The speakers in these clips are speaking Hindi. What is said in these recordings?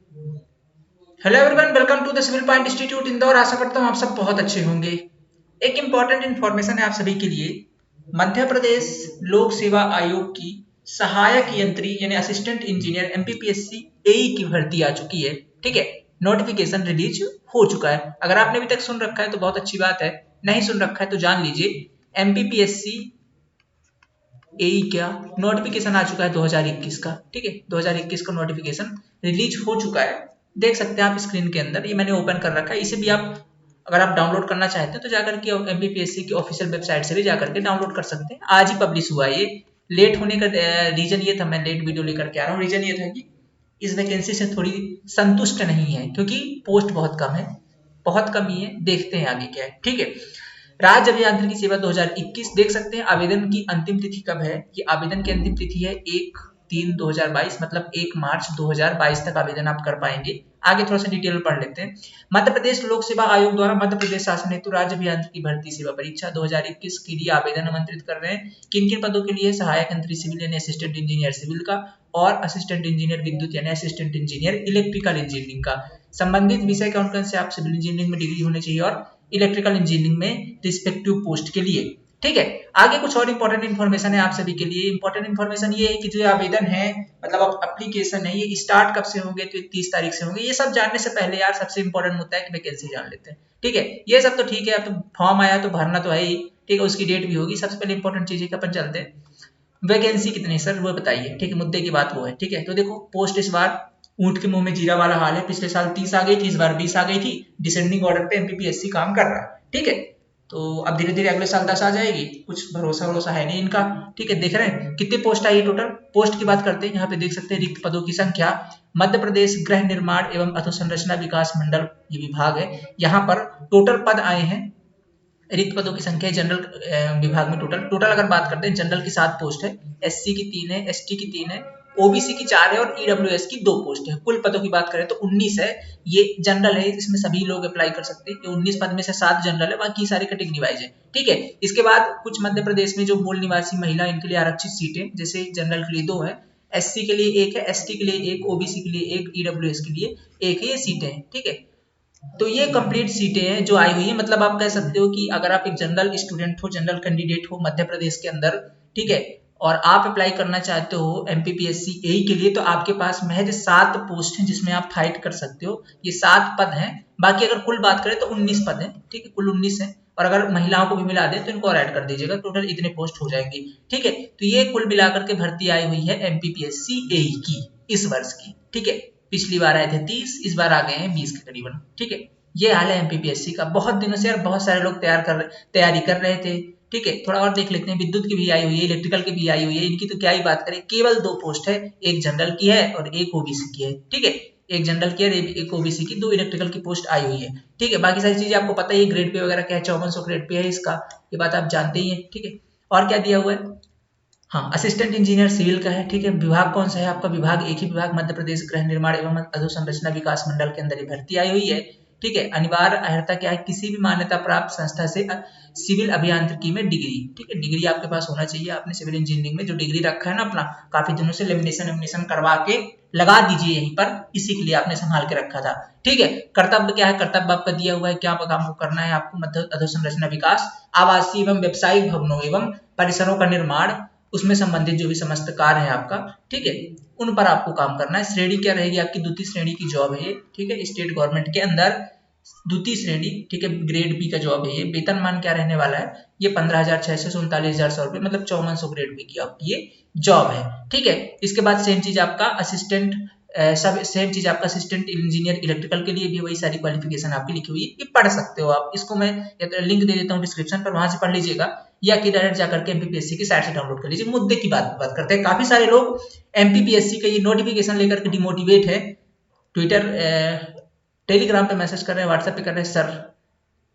Hello everyone, welcome to the civil point institute Indore. आशा करता हूँ आप सब बहुत अच्छे होंगे। एक इम्पॉर्टेंट इन्फॉर्मेशन है आप सभी के लिए। मध्य प्रदेश लोक सेवा आयोग की सहायक यंत्री यानी असिस्टेंट इंजीनियर एमपीपीएससी एई की भर्ती आ चुकी है। ठीक है, नोटिफिकेशन रिलीज हो चुका है। अगर आपने अभी तक सुन रखा है तो बहुत अच्छी बात है, नहीं सुन रखा है तो जान लीजिए। एमपीपीएससी एई क्या नोटिफिकेशन आ चुका है 2021 का। ठीक है, 2021 का नोटिफिकेशन रिलीज हो चुका है। देख सकते हैं आप स्क्रीन के अंदर, ये मैंने ओपन कर रखा है। इसे भी आप अगर आप डाउनलोड करना चाहते हैं तो जाकर के एमपीपीएससी की ऑफिशियल वेबसाइट से भी जाकर के डाउनलोड कर सकते हैं। आज ही पब्लिश हुआ है ये। लेट होने का रीजन ये था, मैं लेट वीडियो लेकर के आ रहा हूँ। रीजन ये था कि इस वैकेंसी से थोड़ी संतुष्ट नहीं है, क्योंकि पोस्ट बहुत कम है, बहुत कम ही है। देखते हैं आगे क्या है। ठीक है, राज्य अभियांत्रिकी सेवा 2021 देख सकते हैं। आवेदन की अंतिम तिथि कब है? ये आवेदन की अंतिम तिथि है 1/3/2022, मतलब 1 मार्च 2022 तक आवेदन आप कर पाएंगे। आगे थोड़ा सा डिटेल पढ़ लेते हैं। मध्य प्रदेश लोक सेवा आयोग द्वारा मध्य प्रदेश शासन हेतु राज्य अभियांत्रिकी भर्ती सेवा परीक्षा 2021 के लिए आवेदन आमंत्रित कर रहे हैं। किन किन पदों के लिए? सहायक यंत्री सिविल यानी असिस्टेंट इंजीनियर सिविल का, और असिस्टेंट इंजीनियर विद्युत यानी असिस्टेंट इंजीनियर इलेक्ट्रिकल इंजीनियरिंग का। संबंधित विषय कौन कौन से? आप सिविल इंजीनियरिंग में डिग्री होनी चाहिए और इलेक्ट्रिकल इंजीनियरिंग में रिस्पेक्टिव पोस्ट के लिए। ठीक है, आगे कुछ और इंपॉर्टेंट इन्फॉर्मेशन है आप सभी के लिए। इंपॉर्टेंट इन्फॉर्मेशन ये है कि जो आवेदन है, मतलब अब एप्लीकेशन है, ये स्टार्ट कब से होंगे? तो 30 तारीख से होंगे। ये सब जानने से पहले यार सबसे इंपॉर्टेंट मुद्दा है कि वैकेंसी जान लेते हैं। ठीक है, ये सब तो ठीक है, अब तो फॉर्म आया तो भरना तो है ही। ठीक है, उसकी डेट भी होगी। सबसे पहले इंपॉर्टेंट चीज है कि अपन चलते हैं, वैकेंसी कितनी सर वो बताइए। ठीक है, मुद्दे की बात वो है। ठीक है, तो देखो पोस्ट इस बार ऊंट के मुंह में जीरा वाला हाल है। पिछले साल 30 आ गई थी, इस बार 20 आ गई थी। डिसेंडिंग ऑर्डर पे एमपीपीएससी काम कर रहा है। ठीक है, तो अब धीरे धीरे अगले साल 10 आ जाएगी। कुछ भरोसा भरोसा है नहीं इनका। ठीक है, देख रहे हैं कितने पोस्ट आई टोटल। पोस्ट की बात करते हैं, यहाँ पे देख सकते हैं रिक्त पदों की संख्या। मध्य प्रदेश गृह निर्माण एवं अधोसंरचना विकास मंडल ये विभाग है। यहाँ पर टोटल पद आए हैं, रिक्त पदों की संख्या जनरल विभाग में टोटल अगर बात करते हैं, जनरल की 7 पोस्ट है, एससी की 3 है, एसटी की 3 है, ओबीसी की 4 है और ईडब्ल्यूएस की 2 पोस्ट है। कुल पदों की बात करें तो 19 है। ये जनरल है, इसमें सभी लोग अप्लाई कर सकते हैं। 19 पद में से 7 जनरल है, बाकी सारे कैटेगरी वाइज है। ठीक है, इसके बाद कुछ मध्य प्रदेश में जो मूल निवासी महिला, इनके लिए आरक्षित सीटें, जैसे जनरल के लिए 2 है, एससी के लिए 1 है, एसटी के लिए 1, ओबीसी के लिए 1, ईडब्ल्यूएस के लिए 1 है। ये सीटें हैं। ठीक है, तो ये कंप्लीट सीटें हैं जो आई हुई है। मतलब आप कह सकते हो कि अगर आप एक जनरल स्टूडेंट हो, जनरल कैंडिडेट हो मध्य प्रदेश के अंदर, ठीक है, और आप अप्लाई करना चाहते हो एमपीपीएससी एई के लिए, तो आपके पास महज 7 पोस्ट हैं जिसमें आप फाइट कर सकते हो। ये 7 पद हैं। बाकी अगर कुल बात करें तो 19 पद हैं। ठीक है, कुल 19 है, और अगर महिलाओं को भी मिला दें तो इनको और ऐड कर दीजिएगा, टोटल इतने पोस्ट हो जाएंगे। ठीक है, तो ये कुल मिलाकर के भर्ती आई हुई है एमपीपीएससी एई की इस वर्ष की। ठीक है, पिछली बार आए थे 30, इस बार आ गए हैं 20 के करीबन। ठीक है, ये हाल है एमपीपीएससी का। बहुत दिनों से यार बहुत सारे लोग तैयारी कर रहे थे। ठीक है, थोड़ा और देख लेते हैं। विद्युत की भी आई हुई है, इलेक्ट्रिकल की भी आई हुई है। इनकी तो क्या ही बात करें, केवल 2 पोस्ट है, एक जनरल की है और एक ओबीसी की है। ठीक है, एक जनरल की है, एक ओबीसी की, 2 इलेक्ट्रिकल की पोस्ट आई हुई है। ठीक है, बाकी सारी चीजें आपको पता ही है, ग्रेड पे वगैरह क्या है, 5400 ग्रेड पे है इसका, ये बात आप जानते ही है। ठीक है, और क्या दिया हुआ है? हाँ, असिस्टेंट इंजीनियर सिविल का है। ठीक है, विभाग कौन सा है आपका? विभाग एक ही विभाग, मध्य प्रदेश गृह निर्माण एवं अधोसंरचना विकास मंडल के अंदर ये भर्ती आई हुई है। ठीक है, अनिवार्य अर्हता क्या है? किसी भी मान्यता प्राप्त संस्था से सिविल अभियांत्रिकी में डिग्री। ठीक है, डिग्री आपके पास होना चाहिए। आपने सिविल इंजीनियरिंग में जो डिग्री रखा है ना अपना, काफी दिनों से लेमिनेशन करवा के लगा दीजिए यहीं पर, इसी के लिए आपने संभाल के रखा था। ठीक है, कर्तव्य क्या है? कर्तव्य आपका दिया हुआ है, क्या काम को करना है आपको? मध्य अधोसंरचना विकास, आवासीय एवं व्यावसायिक भवनों एवं परिसरों का निर्माण, उसमें संबंधित जो भी समस्त कार्य है आपका, ठीक है, उन पर आपको काम करना है। श्रेणी क्या रहेगी आपकी? द्वितीय श्रेणी की जॉब है ये। ठीक है, स्टेट गवर्नमेंट के अंदर द्वितीय श्रेणी। ठीक है, ग्रेड बी का जॉब है ये। वेतनमान क्या रहने वाला है? ये 15,600 से 39,100 रुपए, मतलब 5400 ग्रेड बी की आपकी ये जॉब है। ठीक है, इसके बाद सेम चीज आपका असिस्टेंट, सब सेम चीज आपका असिस्टेंट इंजीनियर इलेक्ट्रिकल के लिए भी वही सारी क्वालिफिकेशन आपकी लिखी हुई है। ये पढ़ सकते हो आप, इसको मैं लिंक दे देता हूँ डिस्क्रिप्शन पर, वहां से पढ़ लीजिएगा, या कि डायरेक्ट जाकर के एमपीपीएससी की साइट से डाउनलोड कर लीजिए। मुद्दे की बात करते हैं। काफी सारे लोग एमपीपीएससी का ये नोटिफिकेशन लेकर के डिमोटिवेट है। ट्विटर टेलीग्राम पे मैसेज कर रहे हैं, व्हाट्सएप पे कर रहे हैं, सर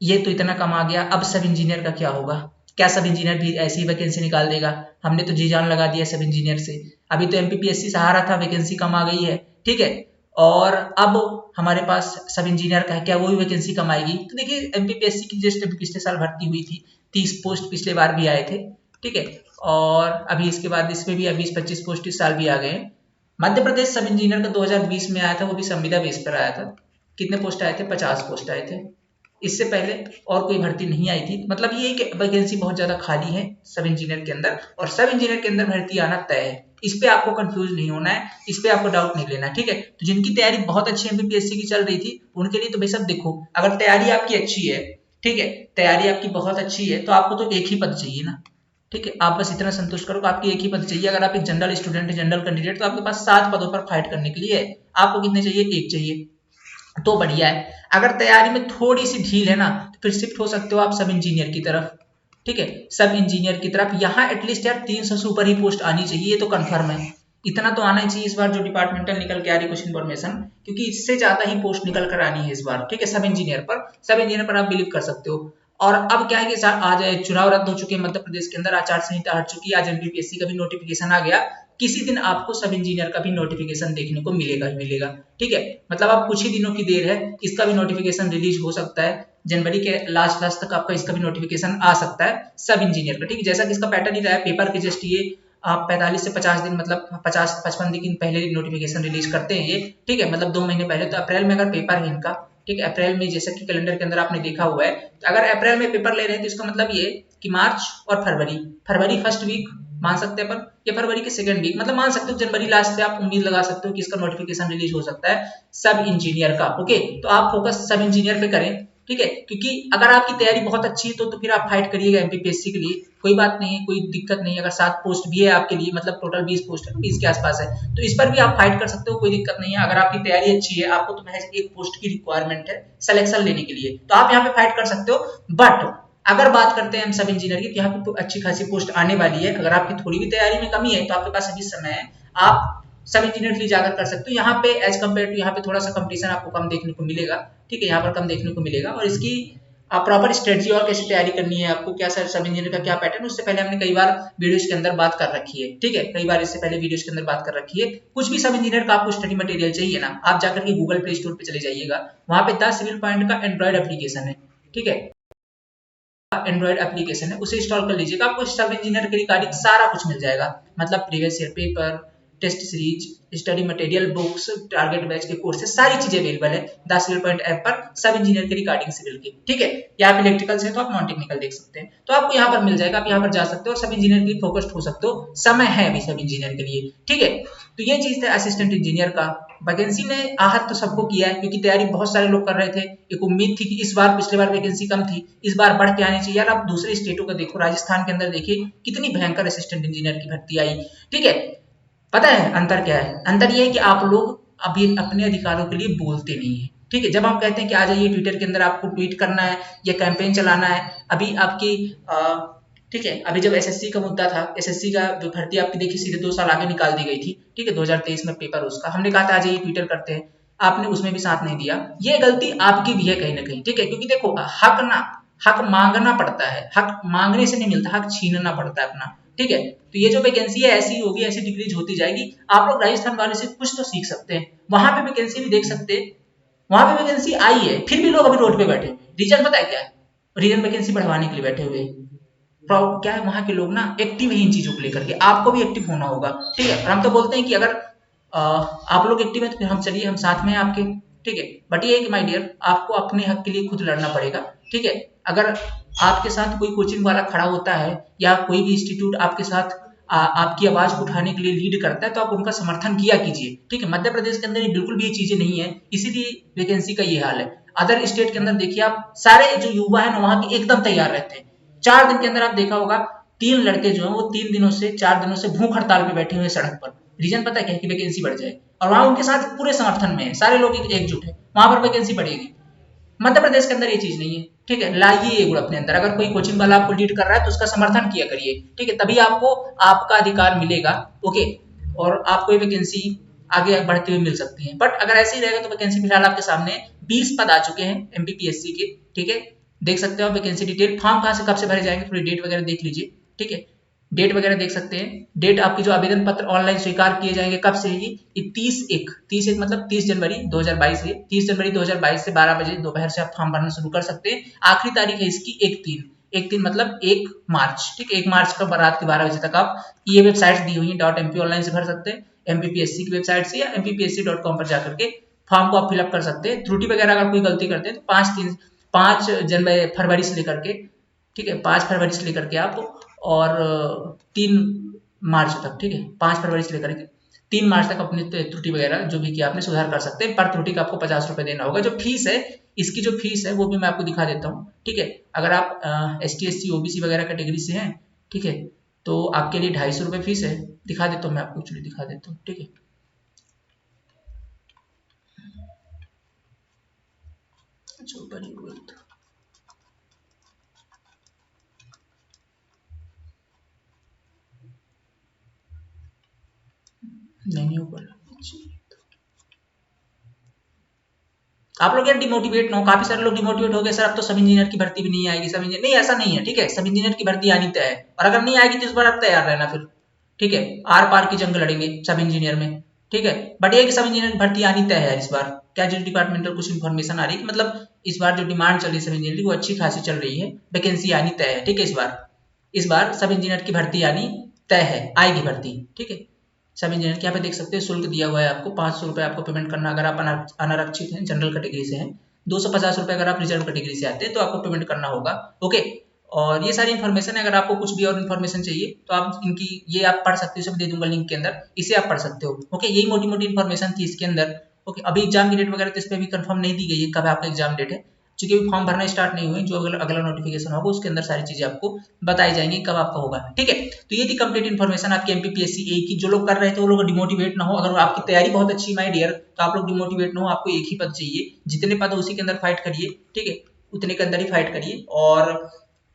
ये तो इतना कम आ गया, अब सब इंजीनियर का क्या होगा? क्या सब इंजीनियर भी ऐसी ही वैकेंसी निकाल देगा? हमने तो जी जान लगा दिया सब इंजीनियर से। अभी तो एमपीपीएससी सहारा था, वैकेंसी कम आ गई है। ठीक है, और अब हमारे पास सब इंजीनियर का है, क्या वो भी वैकेंसी कम आएगी? तो देखिए एमपीपीएससी की जस्ट अभी पिछले साल भर्ती हुई थी, 30 पोस्ट पिछले बार भी आए थे। ठीक है, और अभी इसके बाद इसमें भी 20-25 पोस्ट इस साल भी आ गए हैं। मध्य प्रदेश सब इंजीनियर का 2020 में आया था, वो भी संविदा बेस पर आया था। कितने पोस्ट आए थे? 50 पोस्ट आए थे। इससे पहले और कोई भर्ती नहीं आई थी। मतलब ये कि वैकेंसी बहुत ज्यादा खाली है सब इंजीनियर के अंदर, और सब इंजीनियर के अंदर भर्ती आना तय है। इस पे आपको कंफ्यूज नहीं होना है, इस पे आपको डाउट नहीं लेना है, ठीक है। तो जिनकी तैयारी बहुत अच्छी एमपीपीएससी की चल रही थी उनके लिए तो भाई सब देखो, अगर तैयारी आपकी अच्छी है, ठीक है, तैयारी आपकी बहुत अच्छी है, तो आपको तो एक ही पद चाहिए ना, ठीक है। आप बस इतना संतुष्ट करो कि आपकी एक ही पद चाहिए। अगर आप एक जनरल स्टूडेंट है, जनरल कैंडिडेट, तो आपके पास 7 पदों पर फाइट करने के लिए है। आपको कितने चाहिए? एक चाहिए, तो बढ़िया है। अगर तैयारी में थोड़ी सी ढील है ना, तो फिर शिफ्ट हो सकते हो आप सब इंजीनियर की तरफ, ठीक है। सब इंजीनियर की तरफ यहाँ एटलीस्ट यार 300 से ऊपर ही पोस्ट आनी चाहिए, ये तो कंफर्म है। इतना तो आना ही चाहिए इस बार जो डिपार्टमेंटल निकल के आ रही कुछ इन्फॉर्मेशन, क्योंकि इससे ज्यादा ही पोस्ट निकल कर आनी है इस बार, ठीक है। सब इंजीनियर पर, सब इंजीनियर पर आप बिलीव कर सकते हो। और अब क्या है कि आज चुनाव रद्द हो चुके हैं मध्य प्रदेश के अंदर, आचार संहिता हट चुकी है, आज एमपीपीएससी का भी नोटिफिकेशन आ गया। किसी दिन आपको सब इंजीनियर का भी नोटिफिकेशन देखने को मिलेगा ही मिलेगा, ठीक है। मतलब अब कुछ ही दिनों की देर है, इसका भी नोटिफिकेशन रिलीज हो सकता है। जनवरी के लास्ट लास्ट तक आपका इसका भी नोटिफिकेशन आ सकता है सब इंजीनियर का, ठीक है। जैसा कि इसका पैटर्न ही रहा है, पेपर के जस्ट ये 45 से 50 दिन, मतलब 50-55 दिन पहले नोटिफिकेशन रिलीज करते हैं ये, ठीक है। मतलब 2 महीने पहले। तो अप्रैल में अगर पेपर है इनका, ठीक है, अप्रैल में, जैसा कि कैलेंडर के अंदर आपने देखा हुआ है, तो अगर अप्रैल में पेपर ले रहे हैं तो इसका मतलब ये कि मार्च और फरवरी, फरवरी फर्स्ट वीक मान सकते हैं अपन, या फरवरी के सेकंड वीक, मतलब मान सकते हो जनवरी लास्ट से आप उम्मीद लगा सकते हो कि इसका नोटिफिकेशन रिलीज हो सकता है सब इंजीनियर का, ओके। तो आप फोकस सब इंजीनियर पे करें, ठीक है। क्योंकि अगर आपकी तैयारी बहुत अच्छी है तो फिर आप फाइट करिएगा एमपीपीएससी के लिए, कोई बात नहीं है, कोई दिक्कत नहीं है। अगर 7 पोस्ट भी है आपके लिए, मतलब टोटल 20 पोस्ट है, 20 के आसपास है, तो इस पर भी आप फाइट कर सकते हो, कोई दिक्कत नहीं है। अगर आपकी तैयारी अच्छी है, आपको तो महज एक पोस्ट की रिक्वायरमेंट है सिलेक्शन लेने के लिए, तो आप यहाँ पे फाइट कर सकते हो। बट अगर बात करते हैं हम सब इंजीनियर की, तो यहाँ पे तो अच्छी खासी पोस्ट आने वाली है। अगर आपकी थोड़ी भी तैयारी में कमी है तो आपके पास अभी समय है, आप सब इंजीनियर के लिए जाकर कर सकते हो। यहाँ पे एज कम्पेयर टू, यहाँ पे थोड़ा सा कंपटीशन आपको कम देखने को मिलेगा, ठीक है, यहाँ पर कम देखने को मिलेगा। और इसकी प्रॉपर स्ट्रेटजी और कैसे तैयारी करनी है आपको, क्या सर सब इंजीनियर का क्या पैटर्न, उससे पहले हमने कई बार वीडियोस के अंदर बात कर रखी है, ठीक है। कई बार इससे पहले वीडियोस के अंदर बात कर रखी है। कुछ भी सब इंजीनियर का आपको स्टडी मटेरियल चाहिए ना, आप जाकर के गूगल प्ले स्टोर पे चले जाइएगा, वहां पे द सिविल पॉइंट का एंड्रॉइड एप्लीकेशन है, ठीक है, एंड्रॉइड एप्लीकेशन है, उसे इंस्टॉल कर लीजिएगा। आपको सब इंजीनियर के रिगार्डिंग सारा कुछ मिल जाएगा, मतलब previous year paper, test series, study material, books, target batch के कोर्सेज, सारी चीजें अवेलेबल है 10 सिविल पॉइंट ऐप पर सब इंजीनियर के रिगार्डिंग सिविल की, ठीक है। या आप इलेक्ट्रिकल से तो आप नॉन टेक्निकल देख सकते हैं, तो आपको यहाँ पर मिल जाएगा, आप यहाँ पर जा सकते हो और सब इंजीनियर के लिए फोकस्ड हो सकते हो। समय है अभी सब इंजीनियर के लिए, ठीक है। तो ये चीज था असिस्टेंट इंजीनियर का। वैकेंसी ने आहत तो सबको किया है, क्योंकि तैयारी बहुत सारे लोग कर रहे थे। एक उम्मीद थी कि इस बार, पिछले बार वैकेंसी कम थी, इस बार बढ़ के आनी चाहिए। यार आप दूसरे स्टेटों का देखो, राजस्थान के अंदर देखिए कितनी भयंकर असिस्टेंट इंजीनियर की भर्ती आई, ठीक है। पता है अंतर क्या है? अंतर ये है कि आप लोग अभी अपने अधिकारों के लिए बोलते नहीं है, ठीक है। जब हम कहते हैं कि आ जाइए ट्विटर के अंदर, आपको ट्वीट करना है या कैंपेन चलाना है, अभी आपकी ठीक है, अभी जब एसएससी का मुद्दा था, एसएससी का जो भर्ती आपकी देखी सीधे 2 साल आगे निकाल दी गई थी, ठीक है, 2023 में पेपर उसका, हमने कहा था आ जाइए ट्विटर करते हैं, आपने उसमें भी साथ नहीं दिया। ये गलती आपकी भी है कहीं ना कहीं, ठीक है। क्योंकि देखो हक मांगना पड़ता है, हक मांगने से नहीं मिलता, हक छीनना पड़ता है अपना, ठीक है। तो ये जो वैकेंसी है ऐसी होगी, ऐसी डिक्रीज होती जाएगी। आप लोग राजस्थान वाले से कुछ तो सीख सकते हैं, वहां पे वैकेंसी भी देख सकते हैं, वहां पे वैकेंसी आई है, फिर भी लोग अभी रोड पे बैठे हुए। रीजन पता है क्या है? रीजन वैकेंसी बढ़वाने के लिए बैठे हुए। प्रॉब्लम क्या है, वहां के लोग ना एक्टिव है इन चीजों को लेकर के, आपको भी एक्टिव होना होगा, ठीक है। और हम तो बोलते हैं कि अगर आप लोग एक्टिव है तो फिर हम चलिए, हम साथ में हैं आपके, ठीक है। बट ये है कि माय डियर, आपको अपने हक के लिए खुद लड़ना पड़ेगा, ठीक है। अगर आपके साथ कोई कोचिंग वाला खड़ा होता है या कोई भी इंस्टीट्यूट आपके साथ आपकी आवाज उठाने के लिए लीड करता है, तो आप उनका समर्थन किया कीजिए, ठीक है। मध्य प्रदेश के अंदर ये बिल्कुल भी ये चीजें नहीं है, इसीलिए वैकेंसी का ये हाल है। अदर स्टेट के अंदर देखिए आप, सारे जो युवा है ना वहां के एकदम तैयार रहते हैं। 4 दिन के अंदर आप देखा होगा 3 लड़के जो है वो 3 दिनों से 4 दिनों से भूख हड़ताल पे बैठे हुए सड़क पर। रीजन पता है क्या? कि वैकेंसी बढ़ जाए, और वहां उनके साथ पूरे समर्थन में है, सारे लोग एकजुट है, वहां पर वैकेंसी बढ़ेगी। मध्य प्रदेश के अंदर ये चीज नहीं है, ठीक है। लाइए ये गुण अपने अंदर, अगर कोई कोचिंग वाला आपको लीड कर रहा है तो उसका समर्थन किया करिए, ठीक है, तभी आपको आपका अधिकार मिलेगा, ओके। और आपको ये वैकेंसी आगे बढ़ते हुए मिल सकती है। बट अगर ऐसे ही रहेगा तो वैकेंसी फिलहाल आपके सामने 20 पद आ चुके हैं एमपीपीएससी के, ठीक है। देख सकते हो आप वैकेंसी डिटेल, फॉर्म कहाँ से कब से भरे जाएंगे, थोड़ी डेट वगैरह देख लीजिए, ठीक है। डेट वगैरह देख सकते हैं, डेट आपकी जो आवेदन पत्र ऑनलाइन स्वीकार किए जाएंगे कब से है, ये 30 एक मतलब 30 जनवरी 2022 है, 30 जनवरी 2022 से 12 बजे दोपहर से आप फॉर्म भरना शुरू कर सकते हैं। आखिरी तारीख है इसकी 1/3 मतलब 1 मार्च, ठीक है। 1 मार्च का रात के 12 बजे तक आप ये वेबसाइट दी हुई है .mp ऑनलाइन से भर सकते हैं। MPPSC की वेबसाइट से या mpsc.com पर जाकर के फॉर्म को आप फिलअप कर सकते हैं। त्रुटि वगैरह अगर कोई गलती करते हैं तो 5 जनवरी फरवरी से लेकर के, ठीक है, 5 फरवरी से लेकर के आप और 3 मार्च तक, ठीक है, 5 फरवरी से लेकर के 3 मार्च तक अपनी त्रुटि वगैरह जो भी किया आपने सुधार कर सकते हैं। पर त्रुटि का आपको 50 रुपए देना होगा। जो फीस है, इसकी जो फीस है वो भी मैं आपको दिखा देता हूँ, ठीक है। अगर आप ST SC OBC वगैरह कैटेगरी से हैं, ठीक है, तो आपके लिए 250 रुपये फीस है। दिखा देता हूँ मैं आपको, एक्चुअली दिखा देता हूँ, ठीक है। अच्छा, ऊपर ही हुआ था। नहीं ऊपर। आप लोग यार डिमोटिवेट ना हो। काफी सारे लोग डिमोटिवेट हो गए, सर अब तो सब इंजीनियर की भर्ती भी नहीं आएगी, सब इंजीनियर नहीं, ऐसा नहीं है, ठीक है। सब इंजीनियर की भर्ती आनी तय है, और अगर नहीं आएगी तो इस बार आप तैयार रहना फिर, ठीक है। आर पार की जंग लड़ेंगे सब इंजीनियर में, ठीक है। बट ये कि सब इंजीनियर की भर्ती आनी तय है इस बार। क्या जो डिपार्टमेंटल कुछ इन्फॉर्मेशन आ रही है, मतलब इस बार जो डिमांड चल रही है सब इंजीनियर की वो अच्छी खासी चल रही है, वैकेंसी आनी तय है, ठीक है। इस बार सब इंजीनियर की भर्ती आनी तय है, आएगी भर्ती, ठीक है। सब इंजीनियर के यहाँ पे देख सकते हैं शुल्क दिया हुआ है आपको, 500 रुपये आपको पेमेंट करना अगर आप अनारक्षित हैं, जनरल कैटेगरी से हैं। 250 रुपये अगर आप रिजर्व कैटेगरी से आते हैं तो आपको पेमेंट करना होगा, ओके। और ये सारी इन्फॉर्मेशन है। अगर आपको कुछ भी और इन्फॉर्मेशन चाहिए तो आप इनकी ये आप पढ़ सकते हो, सब दे दूंगा लिंक के अंदर, इसे आप पढ़ सकते हो, ओके। यही मोटी मोटी इन्फॉर्मेशन थी इसके अंदर, ओके। अभी एग्जाम की डेट वगैरह तो इस पर भी कंफर्म नहीं दी गई है, कब आपका एग्जाम डेट है, चूंकि अभी फॉर्म भरना स्टार्ट नहीं हुए। जो अगला नोटिफिकेशन होगा उसके अंदर सारी चीजें आपको बताई जाएंगी कब आपका होगा, ठीक है। तो ये थी कंप्लीट इन्फॉर्मेशन आपकी MPPSC A की। जो लोग कर रहे थे वो लोग डिमोटिवेट ना हो। अगर आपकी तैयारी बहुत अच्छी माय डियर, तो आप लोग डिमोटिवेट ना हो। आपको एक ही पद चाहिए, जितने पद है उसी के अंदर फाइट करिए, ठीक है, उतने के अंदर ही फाइट करिए। और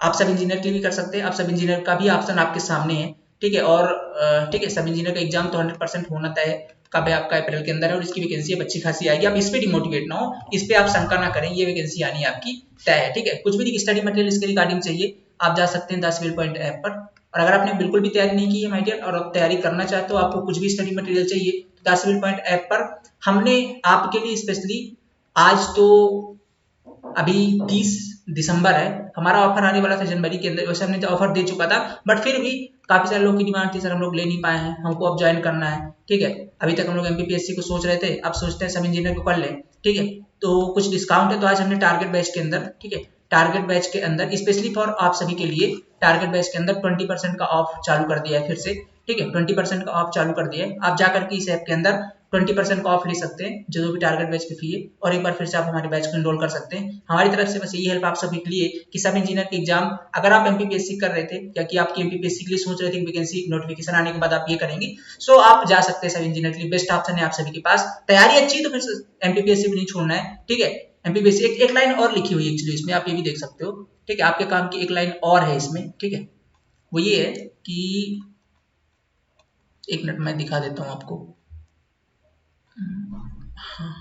आप सब इंजीनियर के लिए भी कर सकते हैं, आप सब इंजीनियर का भी ऑप्शन आपके सामने है, ठीक है। और ठीक है, सब इंजीनियर का एग्जाम तो 100% होना तय है, कब है आपका, अप्रैल के अंदर है, और इसकी वैकेंसी अब अच्छी खासी आएगी। आप इस पे डिमोटिवेट ना हो, इस पे आप शंका ना करें, ये वैकेंसी आनी आपकी तय है, ठीक है। कुछ भी स्टडी मटेरियल इसके रिगार्डिंग चाहिए, आप जा सकते हैं 10 पॉइंट ऐप पर। और अगर आपने बिल्कुल भी तैयारी नहीं की है माय डियर, और आप तैयारी करना चाहते हो, आपको कुछ भी स्टडी मटेरियल चाहिए, तो 10 पॉइंट ऐप पर हमने आपके लिए स्पेशली, आज तो अभी 30 दिसंबर है, हमारा ऑफर आने वाला था जनवरी के अंदर, वैसे हमने ऑफर दे चुका था, बट फिर भी काफी सारे लोग की डिमांड थी, सर हम लोग ले नहीं पाए हैं, हमको अब ज्वाइन करना है, ठीक है। अभी तक हम लोग MPPSC को सोच रहे थे, अब सोचते हैं सब इंजीनियर को कर लें, ठीक है। तो कुछ डिस्काउंट है, तो आज हमने टारगेट बैच के अंदर, ठीक है, टारगेट बैच के अंदर स्पेशली फॉर आप सभी के लिए टारगेट बैच के अंदर 20% का ऑफ चालू कर दिया है फिर से, ठीक है। 20% का ऑफ चालू कर दिया है, आप जाकर के इस ऐप के अंदर 20% का ऑफ ले सकते हैं, जो भी टारगेट बैच की फी है, और एक बार फिर से आप हमारे बैच को एनरोल कर सकते हैं। हमारी तरफ से बस यही हेल्प आप सभी के लिए कि सब इंजीनियर के एग्जाम, अगर आप MPPSC कर रहे थे या कि आपकी MPPSC के लिए सोच रहे थे, वैकेंसी नोटिफिकेशन आने के बाद आप ये करेंगे, सो आप जा सकते हैं। सब इंजीनियर के लिए बेस्ट ऑप्शन है आप सभी के पास। तैयारी अच्छी तो फिर MPPSC भी नहीं छोड़ना है, ठीक है। MPPSC एक लाइन और लिखी हुई है एक्चुअली इसमें, आप ये भी देख सकते हो, ठीक है। आपके काम की एक लाइन और है इसमें, ठीक है, वो ये है कि, एक मिनट मैं दिखा देता हूँ आपको। हाँ,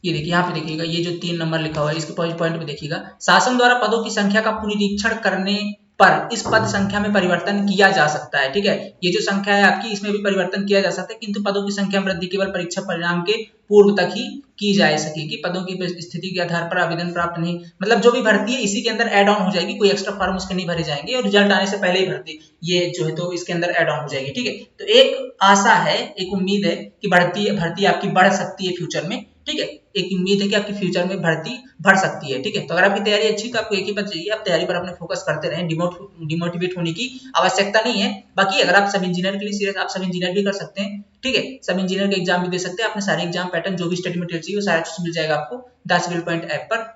ये देखिए, यहाँ पे देखिएगा, ये जो 3 नंबर लिखा हुआ है, इसके पॉइंट पे देखिएगा, शासन द्वारा पदों की संख्या का पुनरीक्षण करने पर इस पद संख्या में परिवर्तन किया जा सकता है, ठीक है। ये जो संख्या है आपकी, इसमें भी परिवर्तन किया जा सकता है, किंतु पदों की संख्या में वृद्धि केवल परीक्षा परिणाम के पूर्व तक ही की जा सकेगी। पदों की स्थिति के आधार पर आवेदन प्राप्त नहीं, मतलब जो भी भर्ती है इसी के अंदर एड ऑन हो जाएगी, कोई एक्स्ट्रा फॉर्म उसके नहीं भरे जाएंगे, और रिजल्ट आने से पहले ही भर्ती ये जो है तो इसके अंदर एड ऑन हो जाएगी, ठीक है। तो एक आशा है, एक उम्मीद है कि भर्ती आपकी बढ़ सकती है फ्यूचर में, ठीक है। एक उम्मीद है कि आपकी फ्यूचर में भर्ती बढ़ सकती है, ठीक है। तो अगर आपकी तैयारी अच्छी तो आपको एक ही बात चाहिए, आप तैयारी पर अपने फोकस करते रहें, डिमोटिवेट होने की आवश्यकता नहीं है। बाकी अगर आप सब इंजीनियर के लिए सीरियस, आप सब इंजीनियर भी कर सकते हैं, ठीक है। सब इंजीनियर का एग्जाम भी दे सकते हैं, अपने सारे एग्जाम पैटर्न जो भी स्टडी मटेरियल चाहिए वो सारा चीज मिल जाएगा आपको। 10 पॉइंट ऐप पर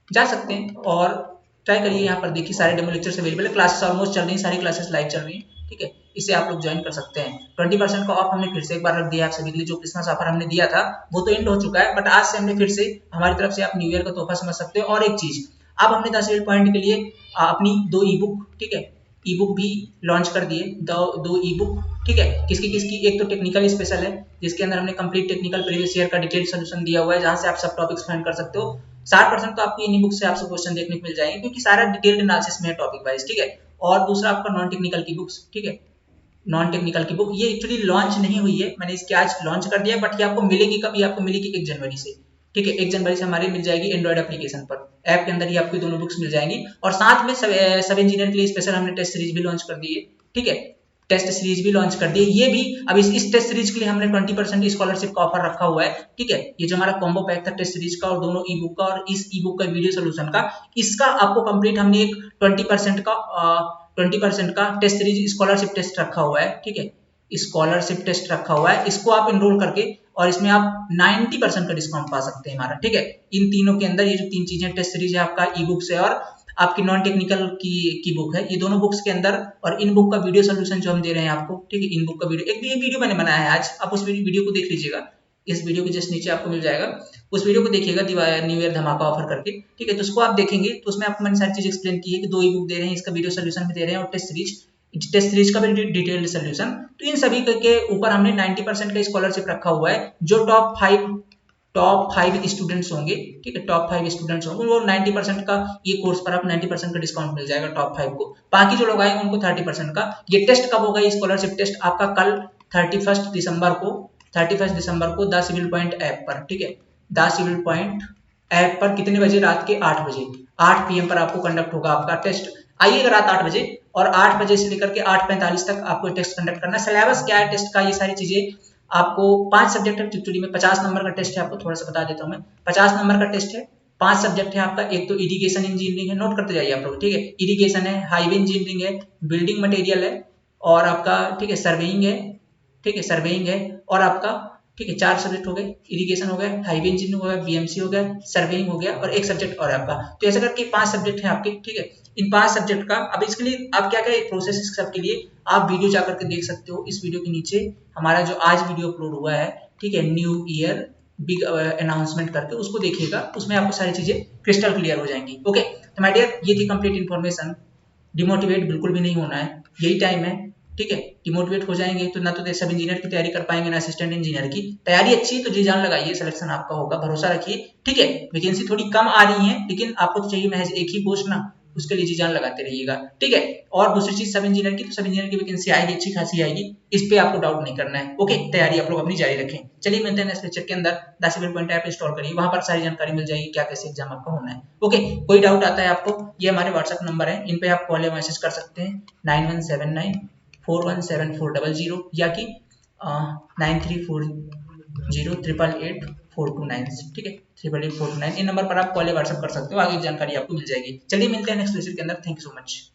जा सकते हैं और ट्राई करिए। यहाँ पर देखिए सारे डेमो लेक्चर्स अवेलेबल है, क्लासेस ऑलमोस्ट चल रही है, सारी क्लासेस लाइव चल रही है, ठीक है। इसे आप लोग ज्वाइन कर सकते हैं। 20% का ऑफ हमने फिर से एक बार रख दिया आप सभी के लिए। जो क्रिसमस ऑफर हमने दिया था वो तो एंड हो चुका है, बट आज से हमने फिर से, हमारी तरफ से आप न्यू ईयर का तोहफा समझ सकते हो। और एक चीज, अब हमने 10 पॉइंट के लिए अपनी 2 ई बुक, ठीक है, ई बुक भी लॉन्च कर दिए, दो ई बुक, ठीक है। किसकी किसकी, एक तो टेक्निकल स्पेशल है, जिसके अंदर हमने कंप्लीट टेक्निकल प्रीवियस ईयर का डिटेल सोल्यूशन दिया हुआ है, जहां से आप सब टॉपिक्स फाइंड कर सकते हो। 60% तो आपकी इन्हीं बुक से आपसे क्वेश्चन देखने को मिल जाएंगे, क्योंकि सारा डिटेल्ड एनालिसिस में है टॉपिक वाइज, ठीक है। और दूसरा आपका नॉन टेक्निकल की बुक्स, ठीक है, नॉन टेक्निकल की बुक, ये एक्चुअली लॉन्च नहीं हुई है, मैंने इसके आज लॉन्च कर दिया, बट ये आपको मिलेगी कब, ये आपको मिलेगी 1 जनवरी से, ठीक है। 1 जनवरी से हमारी मिल जाएगी एंड्रॉइड एप्लीकेशन पर, ऐप के अंदर ही आपको दोनों बुक्स मिल जाएंगी। और साथ में सब इंजीनियर के लिए स्पेशल हमने टेस्ट सीरीज भी लॉन्च कर दी है, ठीक है। टेस्ट सीरीज भी लॉन्च कर दी है। ये भी अब इस टेस्ट सीरीज के लिए हमने 20% स्कॉलरशिप का ऑफर रखा हुआ है, ठीक है। ये जो हमारा कॉम्बो पैक था टेस्ट सीरीज का और दोनों ई बुक का और इस ई बुक का वीडियो सोल्यूशन का, इसका आपको कंप्लीट हमने एक 20% का टेस्ट सीरीज स्कॉलरशिप टेस्ट रखा हुआ है, ठीक है। स्कॉलरशिप टेस्ट रखा हुआ है, इसको आप इनरोल करके और इसमें आप 90% का डिस्काउंट पा सकते हैं हमारा, ठीक है। इन तीनों के अंदर ये जो तीन चीजें, टेस्ट सीरीज है आपका, ई बुक्स है और आपकी नॉन टेक्निकल की बुक है, ये दोनों बुक्स के अंदर और इन बुक का वीडियो सोल्यूशन जो हम दे रहे हैं आपको, ठीक है। इन बुक का वीडियो, एक वीडियो मैंने बनाया है आज, आप उस वीडियो को देख लीजिएगा, इस वीडियो के जस्ट नीचे आपको मिल जाएगा, उस वीडियो को देखिएगा, न्यू ईयर धमाका ऑफर करके, ठीक है। तो उसको आप देखेंगे तो उसमें आपको मैंने सारी चीज एक्सप्लेन की है कि 2 ई बुक दे रहे हैं, इसका वीडियो सोल्यूशन भी दे रहे हैं और टेस्ट सीरीज का भी डिटेल्ड सोल्यूशन। तो इन सभी के ऊपर हमने 90% का स्कॉलरशिप रखा हुआ है। जो टॉप 5 स्टूडेंट्स होंगे, ठीक है, टॉप 5 स्टूडेंट्स होंगे वो 90% का, ये कोर्स पर आप 90% का डिस्काउंट मिल जाएगा टॉप 5 को। बाकी जो लोग आएंगे उनको 30% का। ये टेस्ट कब होगा, ये स्कॉलरशिप टेस्ट आपका कल 31 दिसंबर को द सिविल पॉइंट ऐप पर, ठीक है, द सिविल पॉइंट ऐप पर कितने बजे, रात के 8 बजे 8 PM पर आपको कंडक्ट होगा आपका टेस्ट। आइएगा रात 8 बजे और 8 बजे से लेकर के 8:45 तक आपको टेस्ट कंडक्ट करना है। सिलेबस क्या है टेस्ट का, ये सारी चीजें आपको 5 सब्जेक्ट है एक्चुअली में, 50 नंबर का टेस्ट है, आपको थोड़ा सा बता देता हूं मैं। 50 नंबर का टेस्ट है, 5 सब्जेक्ट है आपका। एक तो इरिगेशन इंजीनियरिंग है, नोट करते जाइए आप लोग, ठीक है। इरिगेशन है, हाईवे इंजीनियरिंग है, बिल्डिंग मटेरियल है और आपका, ठीक है, सर्वेइंग है, ठीक है, सर्वेइंग है और आपका, ठीक है, 4 सब्जेक्ट हो गए, इरिगेशन हो गया, हाईवे इंजीनियरिंग हो गया, बीएमसी हो गया, सर्वेइंग हो गया और एक सब्जेक्ट और है आपका। तो ऐसा करके 5 सब्जेक्ट है आपके, ठीक है। इन 5 सब्जेक्ट का अब इसके लिए आप क्या क्या प्रोसेस सब के लिए आप वीडियो जाकर के देख सकते हो। इस वीडियो के नीचे हमारा जो आज वीडियो अपलोड हुआ है, ठीक है, न्यू ईयर बिग अनाउंसमेंट करके, उसको देखिएगा, उसमें आपको सारी चीजें क्रिस्टल क्लियर हो जाएंगी। ओके, तो माय डियर, ये थी कंप्लीट इन्फॉर्मेशन। डिमोटिवेट बिल्कुल भी नहीं होना है, यही टाइम है, ठीक है। डिमोटिवेट हो जाएंगे तो ना तो सब इंजीनियर की तैयारी कर पाएंगे ना असिस्टेंट इंजीनियर की। तैयारी अच्छी है तो जी जान लगाइए, सिलेक्शन आपका होगा, भरोसा रखिए, ठीक है। वैकेंसी थोड़ी कम आ रही है लेकिन आपको तो चाहिए महज एक ही पोस्ट ना, उसके लिए जी जान लगाते रहिएगा, ठीक है। और दूसरी चीज सब इंजीनियर की, तो सब इंजीनियर की वैकेंसी आएगी, अच्छी खासी आएगी, इस पे आपको डाउट नहीं करना है। ओके, तैयारी आप लोग अपनी जारी रखें। चलिए मिलते हैं नेक्स्ट लेक्चर के अंदर। The civil point app install करिए, वहां पर सारी जानकारी मिल जाएगी, क्या कैसे एग्जाम आपका होना है। ओके, कोई डाउट आता है आपको, ये हमारे व्हाट्सएप नंबर है, इन पे आप कॉल या मैसेज कर सकते हैं, 9179417400 या कि 9340888429, ठीक है, 888429। इन नंबर पर आप कॉल या व्हाट्सएप कर सकते हो, आगे जानकारी आपको मिल जाएगी। चलिए मिलते हैं नेक्स्ट लेक्चर के अंदर। Thank you so much.